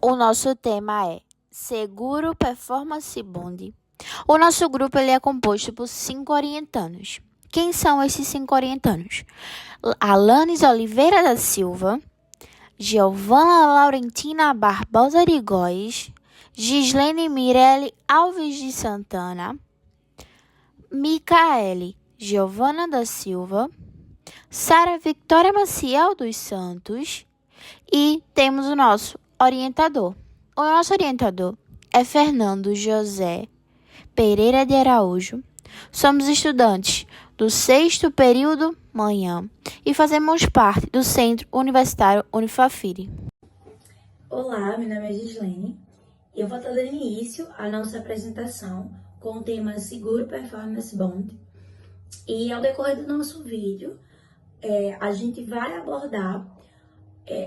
O nosso tema é Seguro Performance Bond. O nosso grupo ele é composto por 5 orientandos. Quem são esses 5 orientandos? Alanis Oliveira da Silva, Giovana Laurentina Barbosa de Góes, Gislene Mirelle Alves de Santana, Micaele Giovana da Silva, Sara Victoria Maciel dos Santos e temos o nosso orientador. O nosso orientador é Fernando José Pereira de Araújo. Somos estudantes do 6º período manhã e fazemos parte do Centro Universitário Unifafiri. Olá, meu nome é Gislene e eu vou estar dando início à nossa apresentação com o tema Seguro Performance Bond. E ao decorrer do nosso vídeo, a gente vai abordar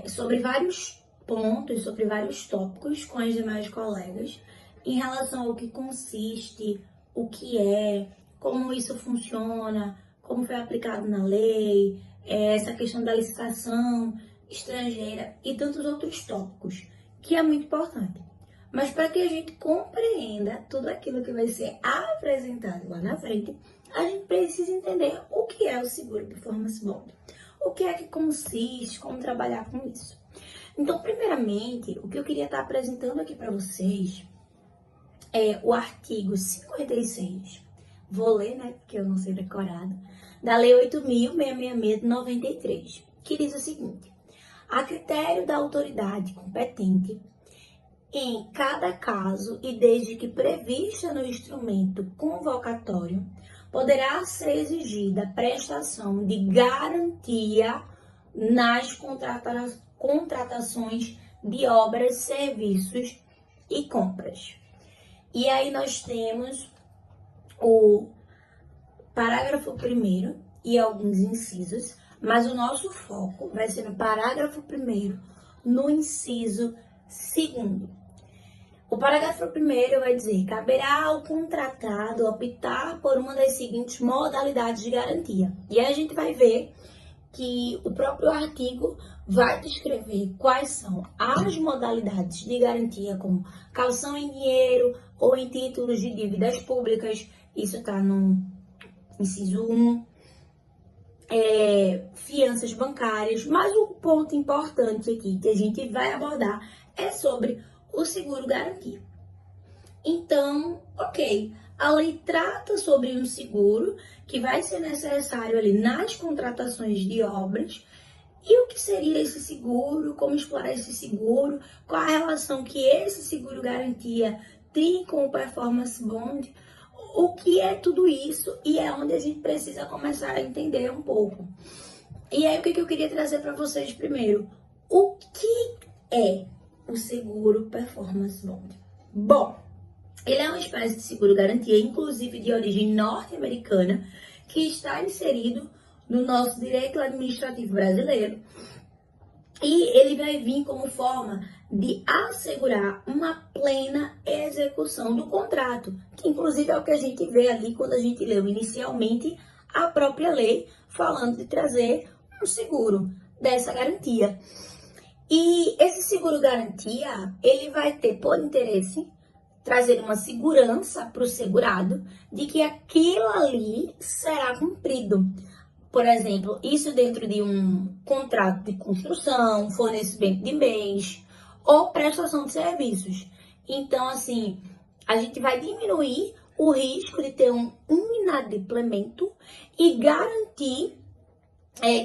sobre vários pontos, sobre vários tópicos com as demais colegas em relação ao que consiste, o que é, como isso funciona, como foi aplicado na lei, essa questão da licitação estrangeira e tantos outros tópicos, que é muito importante. Mas para que a gente compreenda tudo aquilo que vai ser apresentado lá na frente, a gente precisa entender o que é o Seguro Performance Bond. O que é que consiste, como trabalhar com isso. Então, primeiramente, o que eu queria estar apresentando aqui para vocês é o artigo 56, vou ler, né, porque eu não sei decorado, da Lei 8.666 de 93, que diz o seguinte: a critério da autoridade competente, em cada caso e desde que prevista no instrumento convocatório, poderá ser exigida prestação de garantia nas contratações de obras, serviços e compras. E aí nós temos o parágrafo 1º e alguns incisos, mas o nosso foco vai ser no parágrafo 1º, no inciso 2º. O parágrafo 1º vai dizer: caberá ao contratado optar por uma das seguintes modalidades de garantia. E aí a gente vai ver que o próprio artigo vai descrever quais são as modalidades de garantia, como caução em dinheiro ou em títulos de dívidas públicas. Isso está no inciso 1. Fianças bancárias. Mas o ponto importante aqui que a gente vai abordar é sobre o seguro-garantia. Então, ok, a lei trata sobre um seguro que vai ser necessário ali nas contratações de obras. E o que seria esse seguro? Como explorar esse seguro? Qual a relação que esse seguro-garantia tem com o performance bond? O que é tudo isso? E é onde a gente precisa começar a entender um pouco. E aí, o que eu queria trazer para vocês primeiro? O que é o seguro performance bond? Bom, ele é uma espécie de seguro-garantia, inclusive de origem norte-americana, que está inserido no nosso direito administrativo brasileiro. E ele vai vir como forma de assegurar uma plena execução do contrato, que inclusive é o que a gente vê ali quando a gente leu inicialmente a própria lei falando de trazer um seguro dessa garantia. E esse seguro-garantia, ele vai ter por interesse trazer uma segurança para o segurado de que aquilo ali será cumprido. Por exemplo, isso dentro de um contrato de construção, fornecimento de bens ou prestação de serviços. Então, assim, a gente vai diminuir o risco de ter um inadimplemento e garantir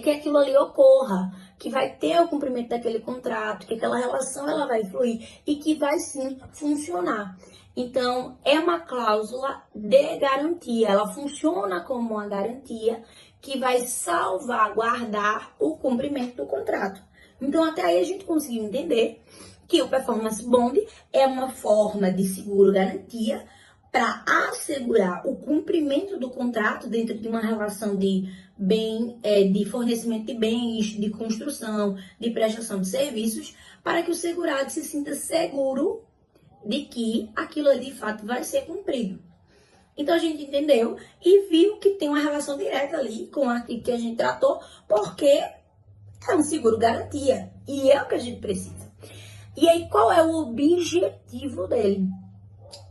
que aquilo ali ocorra, que vai ter o cumprimento daquele contrato, que aquela relação ela vai fluir e que vai sim funcionar. Então, é uma cláusula de garantia, ela funciona como uma garantia que vai salvaguardar o cumprimento do contrato. Então, até aí a gente conseguiu entender que o performance bond é uma forma de seguro-garantia para assegurar o cumprimento do contrato dentro de uma relação de de fornecimento de bens, de construção, de prestação de serviços, para que o segurado se sinta seguro de que aquilo ali de fato vai ser cumprido. Então a gente entendeu e viu que tem uma relação direta ali com o artigo que a gente tratou, porque é um seguro garantia e é o que a gente precisa. E aí, qual é o objetivo dele?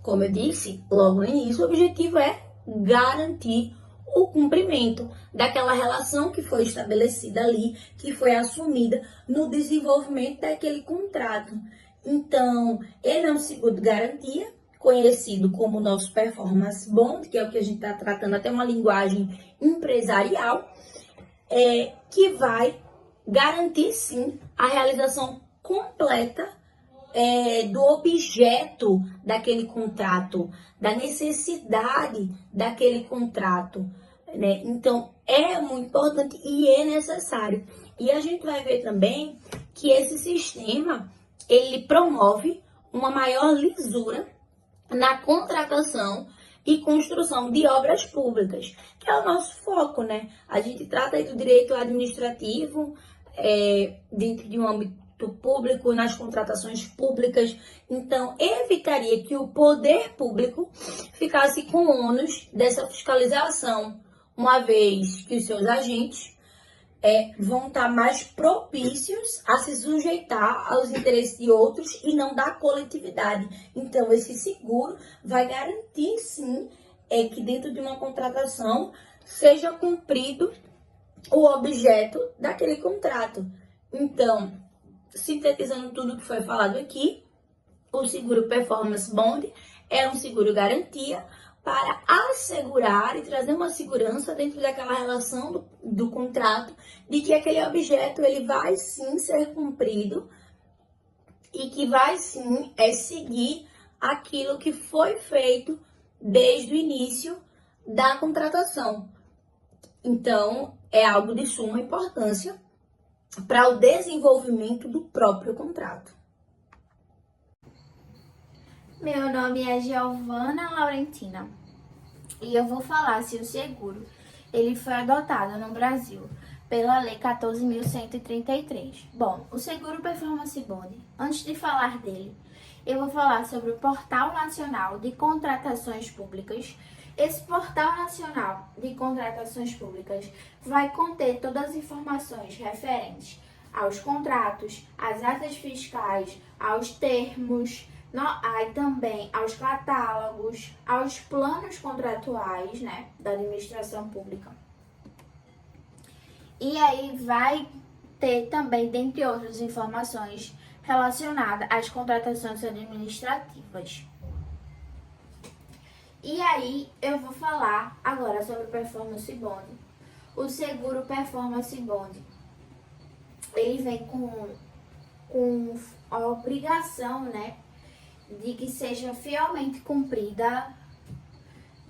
Como eu disse logo no início, o objetivo é garantir o cumprimento daquela relação que foi estabelecida ali, que foi assumida no desenvolvimento daquele contrato. Então, ele é um seguro de garantia, conhecido como nosso performance bond, que é o que a gente está tratando, até uma linguagem empresarial, que vai garantir sim a realização completa do objeto daquele contrato, da necessidade daquele contrato, né? Então, é muito importante e é necessário. E a gente vai ver também que esse sistema, ele promove uma maior lisura na contratação e construção de obras públicas, que é o nosso foco, né? A gente trata aí do direito administrativo, dentro de um âmbito público, nas contratações públicas. Então, evitaria que o poder público ficasse com o ônus dessa fiscalização, uma vez que os seus agentes vão estar mais propícios a se sujeitar aos interesses de outros e não da coletividade. Então, esse seguro vai garantir, sim, que dentro de uma contratação seja cumprido o objeto daquele contrato. Então, sintetizando tudo que foi falado aqui, o seguro Performance Bond é um seguro garantia para assegurar e trazer uma segurança dentro daquela relação do contrato, de que aquele objeto ele vai sim ser cumprido e que vai sim seguir aquilo que foi feito desde o início da contratação. Então, é algo de suma importância para o desenvolvimento do próprio contrato. Meu nome é Giovana Laurentina e eu vou falar se o seguro ele foi adotado no Brasil pela Lei 14.133. Bom, o seguro Performance Bond, antes de falar dele, eu vou falar sobre o Portal Nacional de Contratações Públicas. Esse Portal Nacional de Contratações Públicas vai conter todas as informações referentes aos contratos, às atas fiscais, aos termos, aí também aos catálogos, aos planos contratuais, né, da administração pública. E aí vai ter também, dentre outras informações, relacionadas às contratações administrativas. E aí eu vou falar agora sobre o Performance Bond. O seguro Performance Bond, ele vem com a obrigação, né, de que seja fielmente cumprida.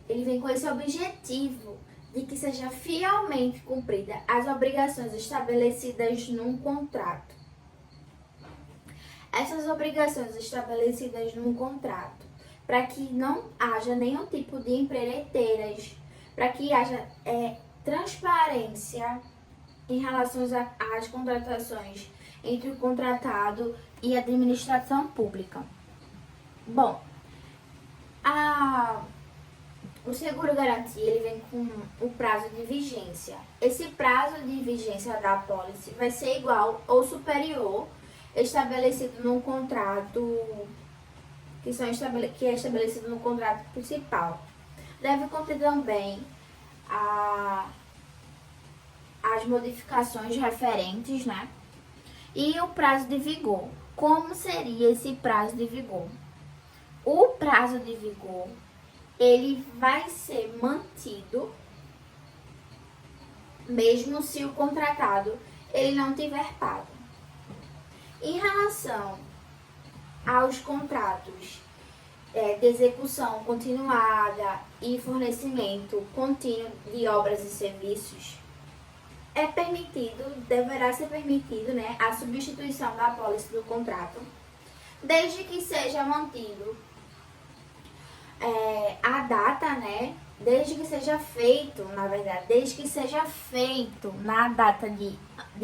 Ele vem com esse objetivo de que seja fielmente cumprida as obrigações estabelecidas num contrato. Essas obrigações estabelecidas num contrato, para que não haja nenhum tipo de empreiteiras, para que haja transparência em relação às contratações entre o contratado e a administração pública. Bom, o seguro garantia ele vem com o prazo de vigência. Esse prazo de vigência da apólice vai ser igual ou superior estabelecido num contrato que é estabelecido no contrato principal. Deve conter também as modificações referentes, né? E o prazo de vigor. Como seria esse prazo de vigor? O prazo de vigor, ele vai ser mantido mesmo se o contratado ele não tiver pago. Em relação aos contratos de execução continuada e fornecimento contínuo de obras e serviços, deverá ser permitido, né, a substituição da apólice do contrato, desde que seja mantido a data, né, desde que seja feito na data de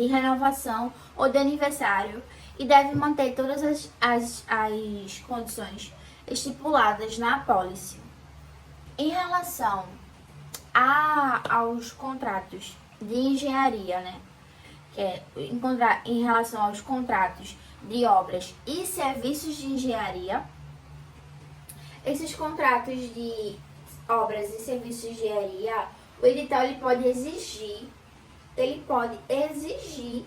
renovação ou de aniversário, e deve manter todas as condições estipuladas na apólice. Em relação aos contratos de engenharia, né, em relação aos contratos de obras e serviços de engenharia. Esses contratos de obras e serviços de engenharia, o edital ele pode exigir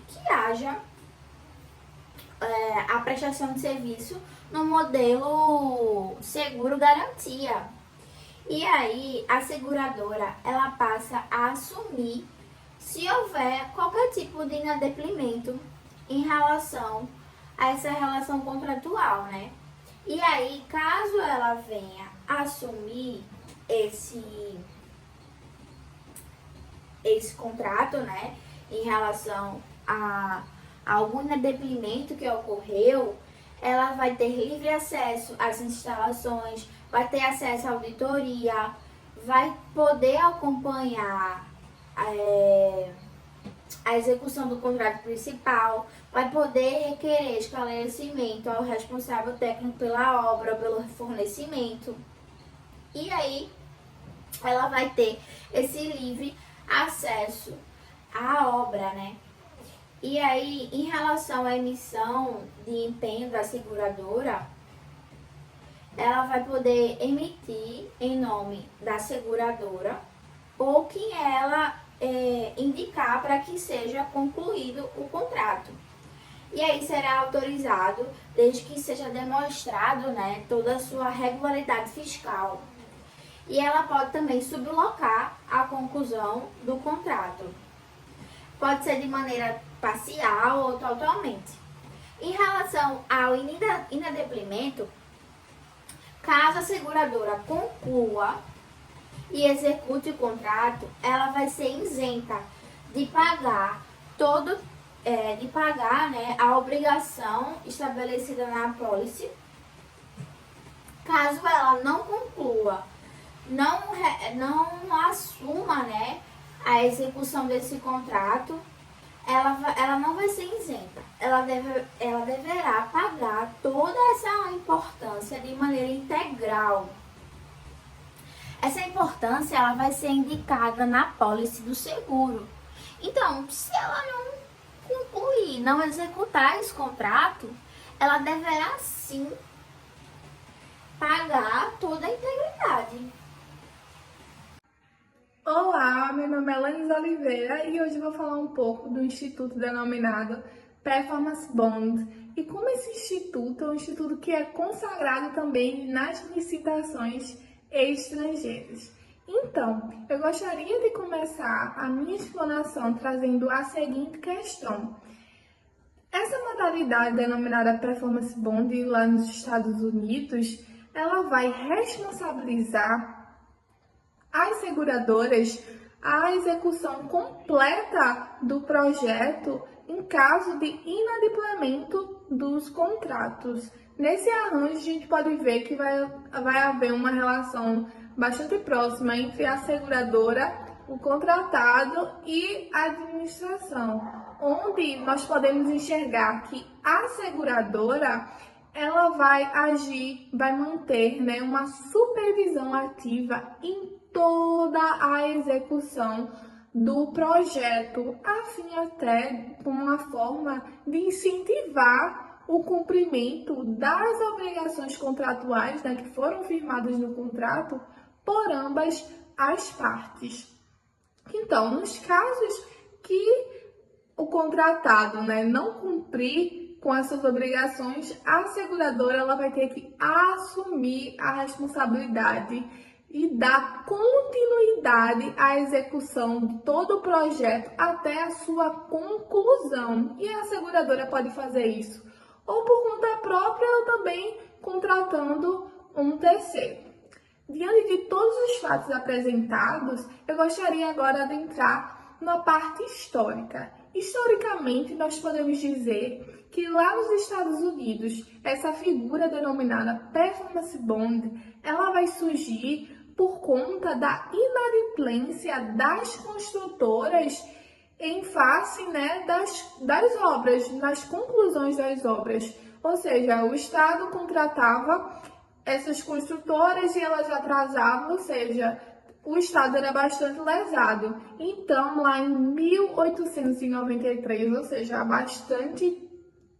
que haja a prestação de serviço no modelo seguro garantia. E aí a seguradora ela passa a assumir se houver qualquer tipo de inadimplemento em relação a essa relação contratual, né? E aí, caso ela venha assumir esse contrato, né, em relação a algum inadimplemento que ocorreu, ela vai ter livre acesso às instalações, vai ter acesso à auditoria, vai poder acompanhar a execução do contrato principal, vai poder requerer esclarecimento ao responsável técnico pela obra, pelo fornecimento. E aí, ela vai ter esse livre acesso à obra, né? E aí, em relação à emissão de empenho da seguradora, ela vai poder emitir em nome da seguradora ou quem ela indicar para que seja concluído o contrato. E aí será autorizado desde que seja demonstrado, né, toda a sua regularidade fiscal. E ela pode também sublocar a conclusão do contrato. Pode ser de maneira parcial ou totalmente. Em relação ao inadimplemento, caso a seguradora conclua e execute o contrato, ela vai ser isenta de pagar né, a obrigação estabelecida na apólice. Caso ela não conclua, não assuma, né, a execução desse contrato, ela não vai ser isenta. Ela deverá pagar toda essa importância de maneira integral. Essa importância ela vai ser indicada na apólice do seguro. Então, se ela não concluir, não executar esse contrato, ela deverá sim pagar toda a integridade. Olá, meu nome é Laís Oliveira e hoje vou falar um pouco do instituto denominado Performance Bond. E como esse instituto é um instituto que é consagrado também nas licitações estrangeiras. Então, eu gostaria de começar a minha explanação trazendo a seguinte questão. Essa modalidade denominada Performance Bond lá nos Estados Unidos, ela vai responsabilizar as seguradoras a execução completa do projeto em caso de inadimplemento dos contratos. Nesse arranjo, a gente pode ver que vai haver uma relação bastante próxima entre a seguradora, o contratado e a administração, onde nós podemos enxergar que a seguradora ela vai agir, vai manter, né, uma supervisão ativa em toda a execução do projeto, a fim até como uma forma de incentivar o cumprimento das obrigações contratuais, né, que foram firmadas no contrato por ambas as partes. Então, nos casos que o contratado, né, não cumprir com essas obrigações, a seguradora ela vai ter que assumir a responsabilidade e dar continuidade à execução de todo o projeto até a sua conclusão. E a seguradora pode fazer isso ou por conta própria ou também contratando um terceiro. Diante de todos os fatos apresentados, eu gostaria agora de entrar na parte histórica. Historicamente, nós podemos dizer que lá nos Estados Unidos, essa figura denominada Performance Bond, ela vai surgir por conta da inadimplência das construtoras em face, né, das obras, nas conclusões das obras. Ou seja, o Estado contratava essas construtoras e elas atrasavam, ou seja, o Estado era bastante lesado. Então, lá em 1893, ou seja, há bastante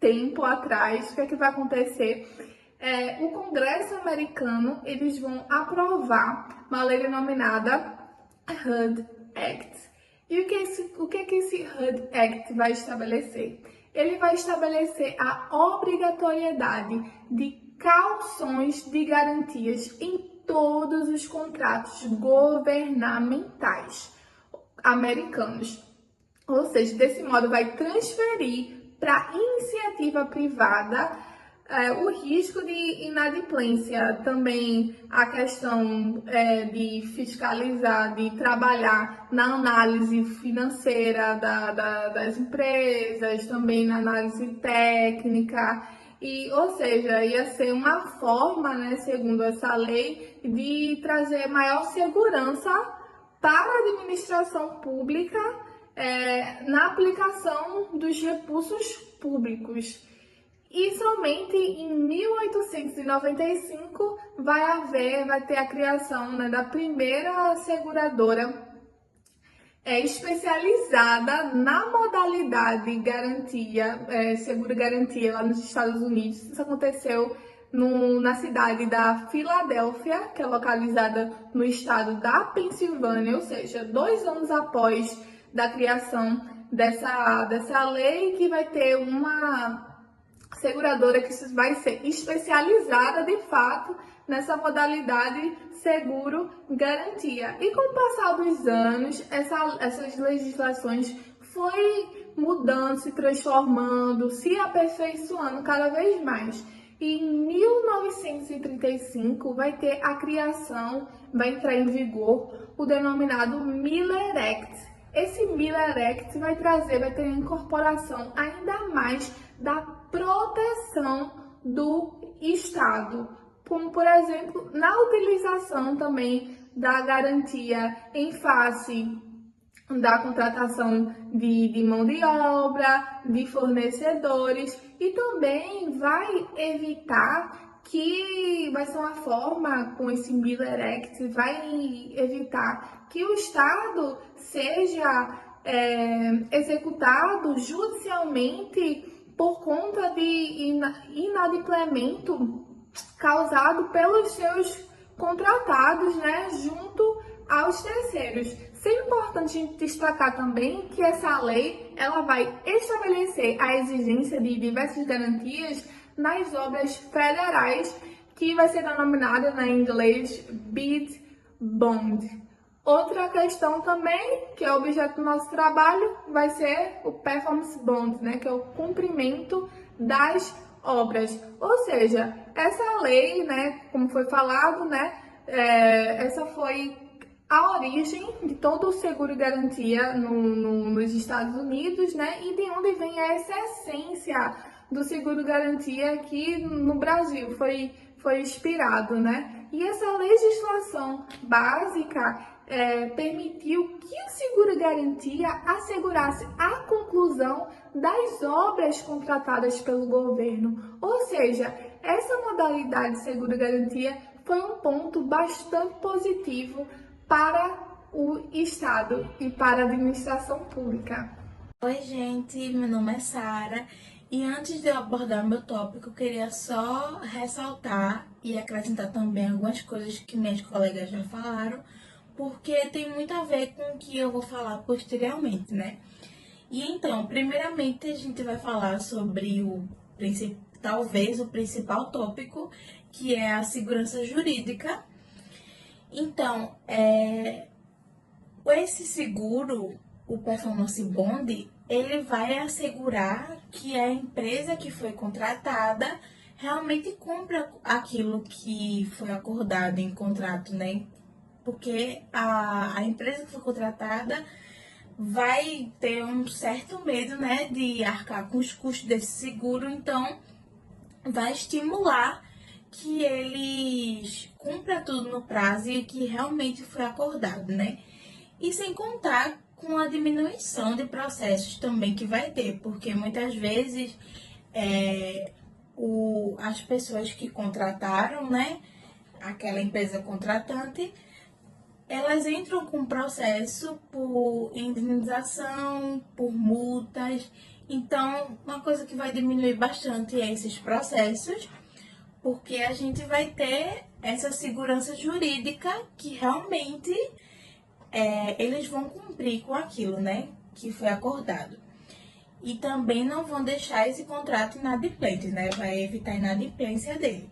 tempo atrás, o que é que vai acontecer? O Congresso americano, eles vão aprovar uma lei denominada HUD Act. E o que é que esse HUD Act vai estabelecer? Ele vai estabelecer a obrigatoriedade de calções de garantias em todos os contratos governamentais americanos. Ou seja, desse modo vai transferir para a iniciativa privada o risco de inadimplência, também a questão de fiscalizar, de trabalhar na análise financeira das empresas, também na análise técnica, ou seja, ia ser uma forma, né, segundo essa lei, de trazer maior segurança para a administração pública na aplicação dos recursos públicos. E somente em 1895 vai ter a criação, né, da primeira seguradora especializada na modalidade seguro-garantia lá nos Estados Unidos. Isso aconteceu na cidade da Filadélfia, que é localizada no estado da Pensilvânia, ou seja, 2 anos após da criação dessa lei, que vai ter uma seguradora que vai ser especializada de fato nessa modalidade seguro-garantia. E com o passar dos anos, essas legislações foi mudando, se transformando, se aperfeiçoando cada vez mais. E em 1935 vai ter a criação, vai entrar em vigor o denominado Miller Act. Esse Miller Act vai ter a incorporação ainda mais da proteção do Estado, como, por exemplo, na utilização também da garantia em face da contratação de mão de obra, de fornecedores, e também vai evitar vai ser uma forma, com esse Miller Act, vai evitar que o Estado seja executado judicialmente por conta de inadimplemento causado pelos seus contratados, né, junto aos terceiros. Sempre importante a gente destacar também que essa lei ela vai estabelecer a exigência de diversas garantias nas obras federais, que vai ser denominada, né, em inglês, bid bond. Outra questão também, que é objeto do nosso trabalho, vai ser o performance bond, né, que é o cumprimento das obras. Ou seja, essa lei, né, como foi falado, né, essa foi a origem de todo o seguro e garantia nos Estados Unidos, né, e de onde vem essa essência do seguro garantia aqui no Brasil, foi inspirado, né? E essa legislação básica permitiu que o seguro-garantia assegurasse a conclusão das obras contratadas pelo governo. Ou seja, essa modalidade de seguro-garantia foi um ponto bastante positivo para o Estado e para a administração pública. Oi, gente, meu nome é Sara. E antes de eu abordar o meu tópico, eu queria só ressaltar e acrescentar também algumas coisas que minhas colegas já falaram, porque tem muito a ver com o que eu vou falar posteriormente, né? E então, primeiramente, a gente vai falar sobre talvez o principal tópico, que é a segurança jurídica. Então, esse seguro, o Performance Bond, ele vai assegurar que a empresa que foi contratada realmente cumpra aquilo que foi acordado em contrato, né? Porque a empresa que foi contratada vai ter um certo medo, né, de arcar com os custos desse seguro, então vai estimular que eles cumpram tudo no prazo e que realmente foi acordado, né? E sem contar com a diminuição de processos também que vai ter, porque muitas vezes as pessoas que contrataram, né, aquela empresa contratante, elas entram com processo por indenização, por multas, Então, uma coisa que vai diminuir bastante é esses processos, porque a gente vai ter essa segurança jurídica que realmente eles vão cumprir com aquilo, né, que foi acordado. E também não vão deixar esse contrato inadimplente, né, vai evitar a inadimplência dele.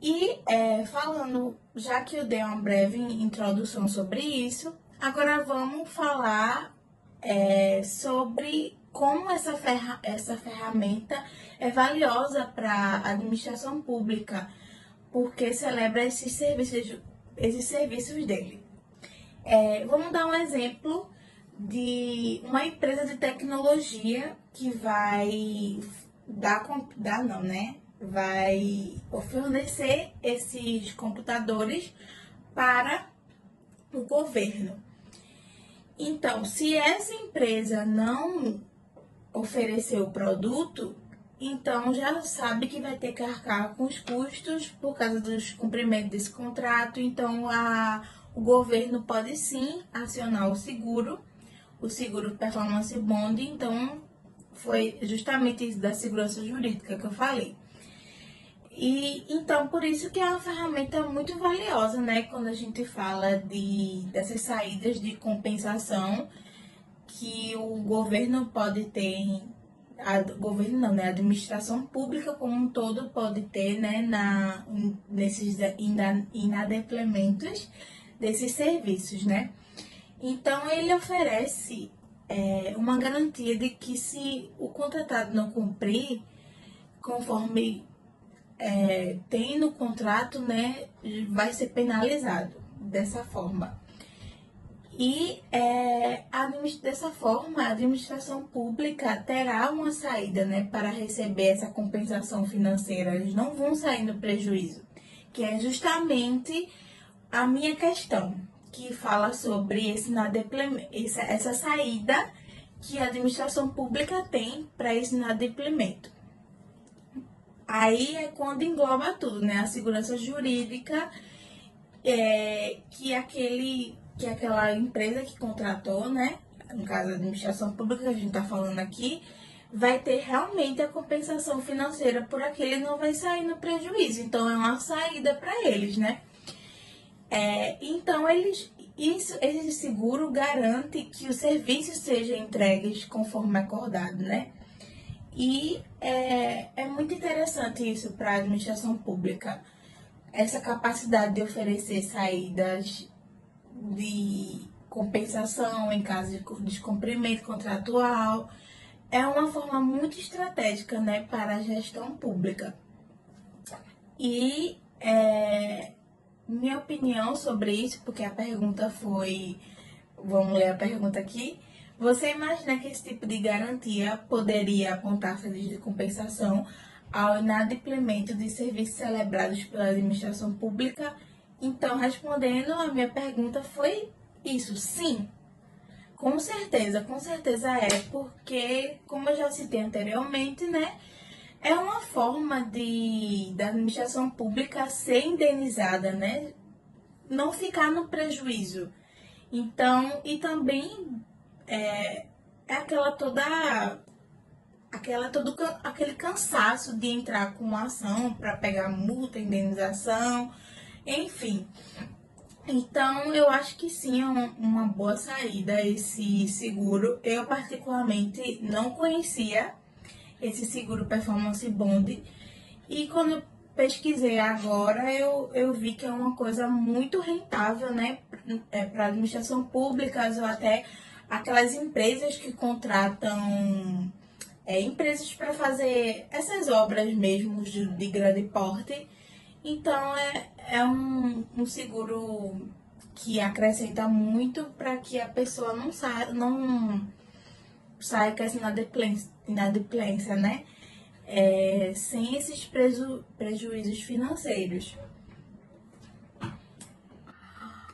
E falando, já que eu dei uma breve introdução sobre isso, agora vamos falar sobre como essa ferramenta é valiosa para a administração pública, porque celebra esses serviços dele. Vamos dar um exemplo de uma empresa de tecnologia que vai vai fornecer esses computadores para o governo. Então, se essa empresa não oferecer o produto, então já sabe que vai ter que arcar com os custos por causa dos cumprimentos desse contrato. Então, o governo pode sim acionar o seguro Performance Bond. Então, foi justamente isso da segurança jurídica que eu falei. E então, por isso que é uma ferramenta muito valiosa, né? Quando a gente fala dessas saídas de compensação que o governo pode ter, a administração pública como um todo pode ter, né? Nesses inadimplências desses serviços, né? Então, ele oferece uma garantia de que se o contratado não cumprir conforme tem no contrato, né, vai ser penalizado dessa forma. E dessa forma, a administração pública terá uma saída, né, para receber essa compensação financeira. Eles não vão sair no prejuízo, que é justamente a minha questão, que fala sobre essa saída que a administração pública tem para esse inadimplemento. Aí é quando engloba tudo, né? A segurança jurídica, que aquela empresa que contratou, né? No caso, a administração pública que a gente está falando aqui, vai ter realmente a compensação financeira por aquele, não vai sair no prejuízo. Então, é uma saída para eles, né? Então, esse seguro garante que os serviços sejam entregues conforme acordado, né? E é muito interessante isso para a administração pública, essa capacidade de oferecer saídas de compensação em caso de descumprimento contratual. É uma forma muito estratégica, né, para a gestão pública. E minha opinião sobre isso, porque a pergunta foi... Vamos ler a pergunta aqui. Você imagina que esse tipo de garantia poderia apontar serviços de compensação ao inadimplemento de serviços celebrados pela administração pública? Então, respondendo, a minha pergunta foi isso, sim. Com certeza é, porque, como eu já citei anteriormente, né, é uma forma da administração pública ser indenizada, né, não ficar no prejuízo. Então, e também aquele cansaço de entrar com uma ação para pegar multa, indenização, enfim. Então, eu acho que sim, é uma boa saída esse seguro. Eu, particularmente, não conhecia esse seguro Performance Bond. E quando eu pesquisei agora, eu vi que é uma coisa muito rentável, né? Para administração pública ou até aquelas empresas que contratam empresas para fazer essas obras mesmo de grande porte. Então, é um seguro que acrescenta muito para que a pessoa não saia com essa inadimplência, né? Sem esses prejuízos financeiros.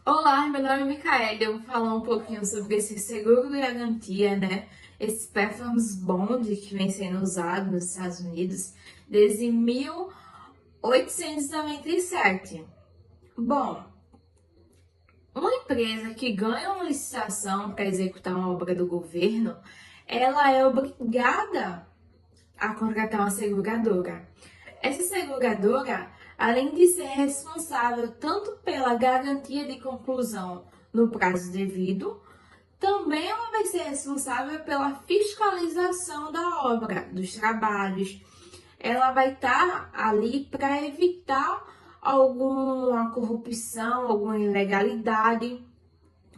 Olá, meu nome é Micaela. Eu vou falar um pouquinho sobre esse seguro de garantia, né? Esse Performance Bond que vem sendo usado nos Estados Unidos desde 1897. Bom, uma empresa que ganha uma licitação para executar uma obra do governo, ela é obrigada a contratar uma seguradora. Essa seguradora, além de ser responsável tanto pela garantia de conclusão no prazo devido, também ela vai ser responsável pela fiscalização da obra, dos trabalhos. Ela vai estar ali para evitar alguma corrupção, alguma ilegalidade,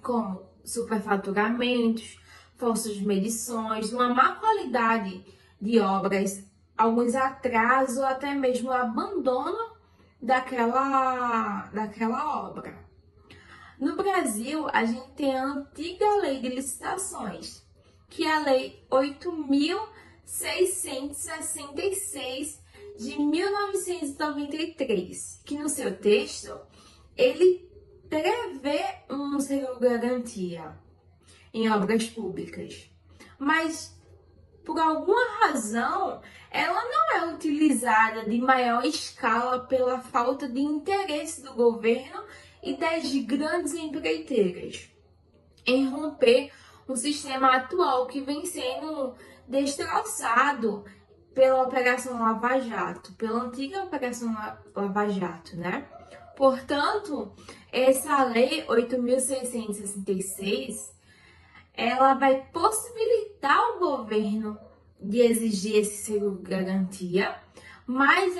como superfaturamentos, falsas medições, uma má qualidade de obras, alguns atrasos ou até mesmo o abandono daquela obra. No Brasil, a gente tem a antiga lei de licitações, que é a Lei 8.666 de 1993, que no seu texto, ele prevê um seguro-garantia em obras públicas, mas por alguma razão ela não é utilizada de maior escala pela falta de interesse do governo e das grandes empreiteiras em romper um sistema atual que vem sendo destroçado pela Operação Lava Jato, pela antiga Operação Lava Jato, né? Portanto, essa Lei 8.666, ela vai possibilitar o governo de exigir esse seguro-garantia, mas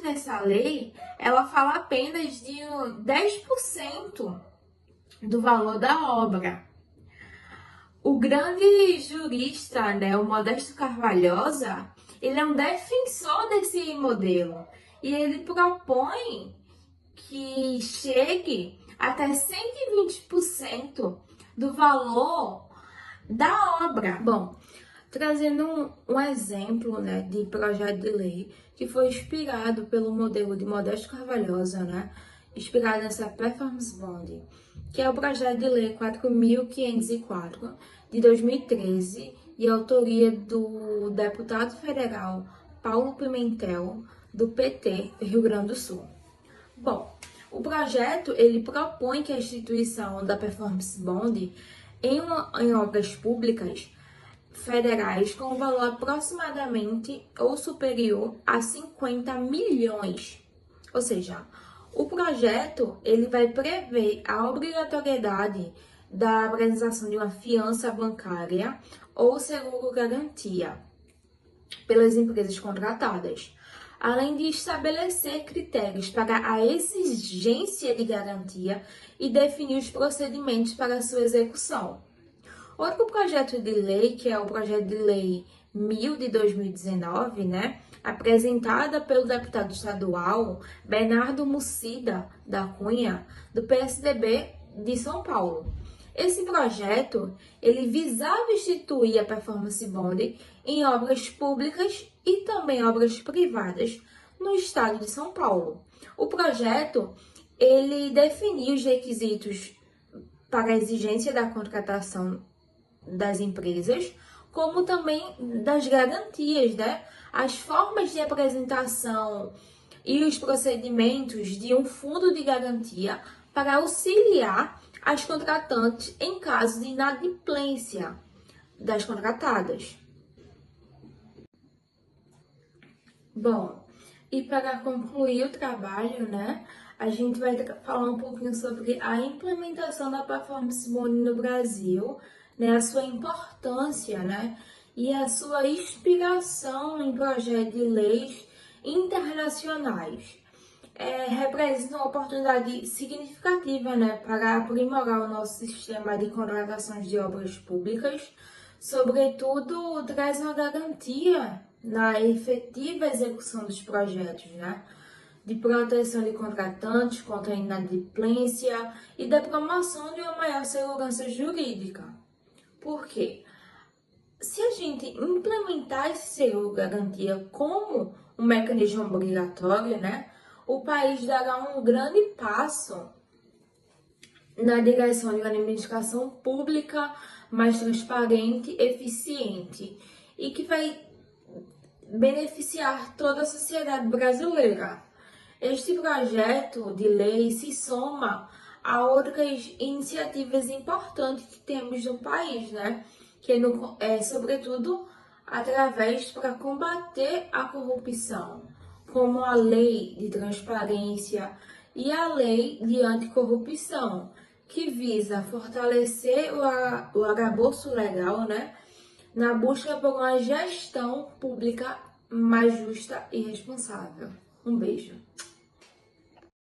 nessa lei, ela fala apenas de 10% do valor da obra. O grande jurista, né, o Modesto Carvalhosa, ele é um defensor desse modelo e ele propõe que chegue até 120% do valor da obra. Bom, trazendo um exemplo, né, de projeto de lei que foi inspirado pelo modelo de Modesto Carvalhosa, né, inspirado nessa Performance Bond, que é o projeto de lei 4.504 de 2013, de autoria do deputado federal Paulo Pimentel, do PT, Rio Grande do Sul. Bom, o projeto ele propõe que a instituição da Performance Bond em obras públicas federais com valor aproximadamente ou superior a 50 milhões. Ou seja, o projeto ele vai prever a obrigatoriedade da apresentação de uma fiança bancária ou seguro-garantia pelas empresas contratadas, além de estabelecer critérios para a exigência de garantia e definir os procedimentos para sua execução. Outro projeto de lei, que é o projeto de lei 1000 de 2019, né, apresentada pelo deputado estadual Bernardo Mucida da Cunha, do PSDB de São Paulo. Esse projeto, ele visava instituir a Performance Bond em obras públicas e também obras privadas no estado de São Paulo. O projeto, ele definiu os requisitos para a exigência da contratação das empresas, como também das garantias, né? As formas de apresentação e os procedimentos de um fundo de garantia para auxiliar as contratantes em caso de inadimplência das contratadas. Bom, e para concluir o trabalho, né, a gente vai falar um pouquinho sobre a implementação da Performance Bond no Brasil, né, a sua importância, né, e a sua inspiração em projetos de leis internacionais. Representa uma oportunidade significativa, né, para aprimorar o nosso sistema de contratações de obras públicas, sobretudo traz uma garantia na efetiva execução dos projetos, né, de proteção de contratantes contra a inadimplência e da promoção de uma maior segurança jurídica. Por quê? Se a gente implementar esse seguro-garantia como um mecanismo obrigatório, né, o país dará um grande passo na direção de uma administração pública mais transparente, eficiente e que vai beneficiar toda a sociedade brasileira. Este projeto de lei se soma a outras iniciativas importantes que temos no país, né? sobretudo através para combater a corrupção, como a lei de transparência e a lei de anticorrupção, que visa fortalecer o arcabouço legal, né, na busca por uma gestão pública mais justa e responsável. Um beijo.